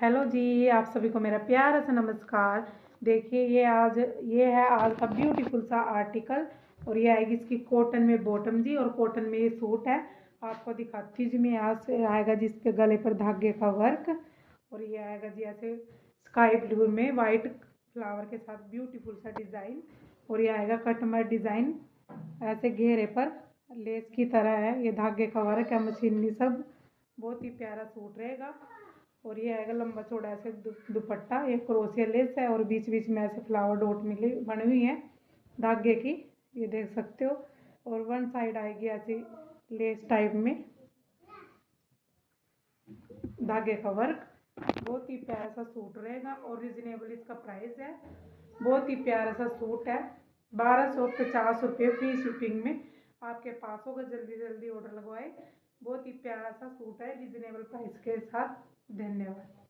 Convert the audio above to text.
Hello जी, आप सभी को मेरा प्यारा सा नमस्कार। देखिए ये है आज का ब्यूटीफुल सा आर्टिकल और ये आएगी इसकी कॉटन में बॉटम जी और कॉटन में ये सूट है। आपको दिखाती जी मैं। यहाँ से आएगा जी इसके गले पर धागे का वर्क और ये आएगा जी ऐसे स्काई ब्लू में वाइट फ्लावर के साथ ब्यूटीफुल सा डिज़ाइन और ये आएगा कटमर डिज़ाइन ऐसे घेरे पर लेस की तरह है। ये धागे का वर्क है, मशीनी सब। बहुत ही प्यारा सूट रहेगा और ये आएगा लंबा चौड़ा ऐसे दुपट्टा। ये क्रोशिया लेस है और बीच बीच में ऐसे फ्लावर डॉट मिली बनी हुई है धागे की, ये देख सकते हो। और वन साइड आएगी ऐसी लेस टाइप में धागे का वर्क। बहुत ही प्यारा सा सूट रहेगा और रिजनेबल इसका प्राइस है। बहुत ही प्यारा सा सूट है, 1250 रुपये फ्री शिपिंग में आपके पास होगा। जल्दी जल्दी ऑर्डर लगवाए। बहुत ही प्यारा सा सूट है रिजनेबल प्राइस के साथ। धन्यवाद।